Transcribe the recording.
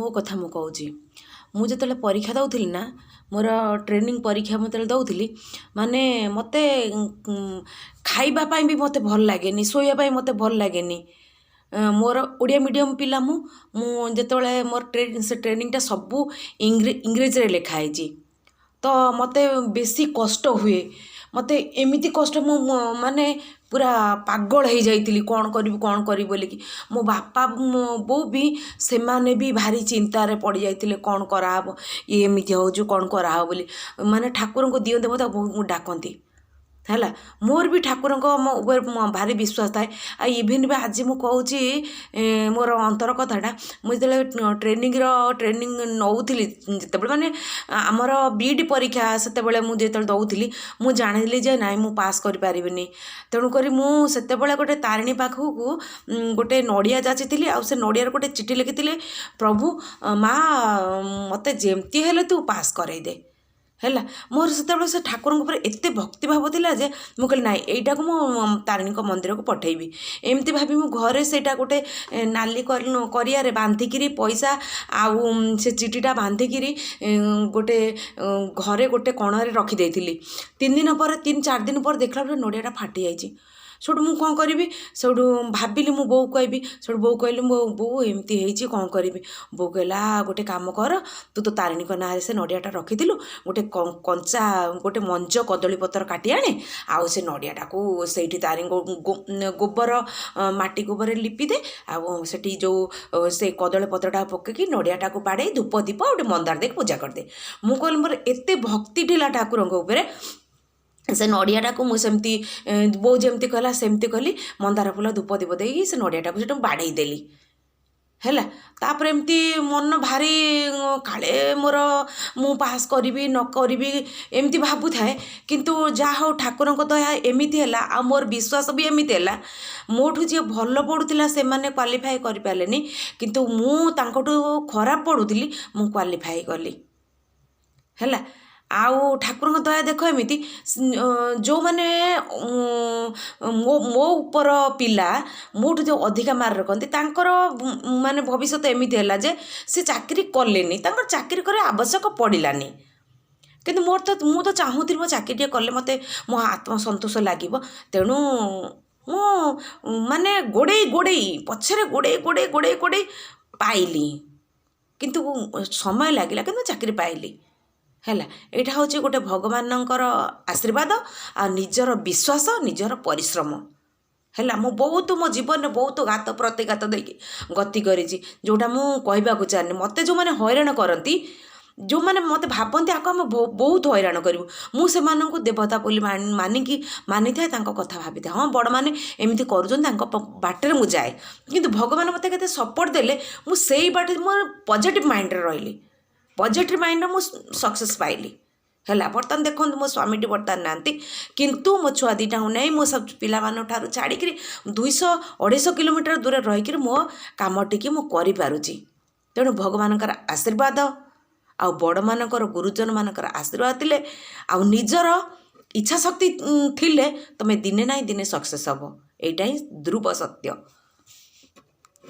मो कथा मु कहूँ मुझे परीक्षा दौली ना मोर ट्रेनिंग परीक्षा मुझे दौली माने मते खाइबापी भी मते भल लगे शोवाई मते भल लगे मोर ओडिया मीडियम पिला मुझे मोर से ट्रेनिंगटा सबू इंग्रेजी रे लिखाई तो मते बेसी कष्ट हुए मते एमिति कष्ट मु माने पूरा पागल हो जाइली कौन करी बोली कि मो बापा मो बो भी से माने भी भारी चिंतार पड़ जाते कौन कराब ये एमती हो कौन कराब बोली माने ठाकुर को दियंते मत बहुत डाकती है मोर भी ठाकुर मो भारी विश्वास थाए आ इभेन भी आज मुझे कहूँ मोर अंतर कथाटा मुझे ट्रेनिंग नौली जिते माने आमर बीडी परीक्षा से मुझे दौली मुझे जानी जे नाई मु पास कर पारिनी तेणुक मुझे गोटे तारिणी पाखक गोटे नड़िया जाची आ से नड़ियार गोटे चिठी लिखी प्रभु माँ मत जमती हेले तू पास करई दे है मोर से ठाकुर एत भक्ति भाव थिला जे मु कहली नाई एटा को मु तारिणी मंदिर को पठेबी एमती भाभी मु घरे सेटा गोटे नाली करिया बांधिकी पैसा आउ से चिठीटा बांधिकी गोटे घरे गोटे कणरे रखी देइथिली 3 दिन पर 3-4 दिन पर देखला नड़ियाटा फाटी जाइए सेठू मु कौन करी सेठू भाविली मो बो कहबी सेठू बो कहली मो बो एमती होती कौन करी बो कहला गोटे काम कर तू तो तारिणी ना से नड़ियाटा रखिलु गोटे कंचा गोटे मंज कदली पतर काटी आने आउ से नड़ियाटा को सेठी तारी गोबर माटी गोबर लिपि दे आठी जो से कदली पत्रटा पकईकि नड़ियाटा को बाड़े धूप दीप गोटे मंदार देख पूजा करदे मु कहली मोर एत भक्ति ढिला ठाकुर उपरे से नड़ियाटा को मुझे बो जमती कहला सेमती कली मंदार फूल धूप दीप दे से नड़ियाटा को जो बाड़े देली है तापर एमती मन भारी काले मोर मु पास करी न करी एमती भावु थाए किंतु जहा हो ठाकुर दया एमती है आ मोर विश्वास भी एमती है मोठू जी भल पढ़ुला से माने क्वालिफाई कर पारे किंतु मु तांकटू खराब पढ़ुली मु क्वालिफाई कली है आउ ठाकुर दया देख एमती जो मैंने मो ऊपर पिला मोठू जो अधिका मार्क रखती तांकर माने भविष्य एमती है जे से चाकरी कलेनी चाकरी करे आवश्यक पड़ानी किंतु मोर तो मु तो चाहूली मो चाकरी कले मत मो आत्मसंतोष लगे तेणु मु माने गोड़े गोड़े पछरे गोड़े गोड़े गोड़े गोड़े पाइली किंतु समय लगे कि चाकरी पाइली है यहाँ हूँ गोटे भगवानकर आशीर्वाद आ निजर विश्वास निजर परिश्रम है मु बहुत मो जीवन में बहुत घात प्रतिघात देकी गति करी जोटा मु कहवाक चाहनी मत जो मैंने हैरान करती जो मैंने मत भावती आक आम बहुत हैरान करूँ मुझे देवता बोली मानिकी मानी थाए कथा भावी था हाँ बड़ मैंने एमती कर बाटर मुझे जाए किंतु भगवान मत के सपोर्ट देले मुझे बाटे मोर पॉजिटिव माइंड रही पॉजिटिव माइंड मु सक्सेस पाइली है बर्तमान देखो मो स्वामीटी बर्तमान नांती किंतु मो छुआ दीटा नहीं मो सब पिला छाड़ी 200-250 किलोमीटर दूर रहीकि मो कामटी मु करि तेणु भगवान आशीर्वाद आ बड़ मानकर गुरुजन मानकर आशीर्वाद थिले आ निजर इच्छा शक्ति थिले तमे दिने ना दिने सक्सेस हम एटा ही ध्रुव सत्य।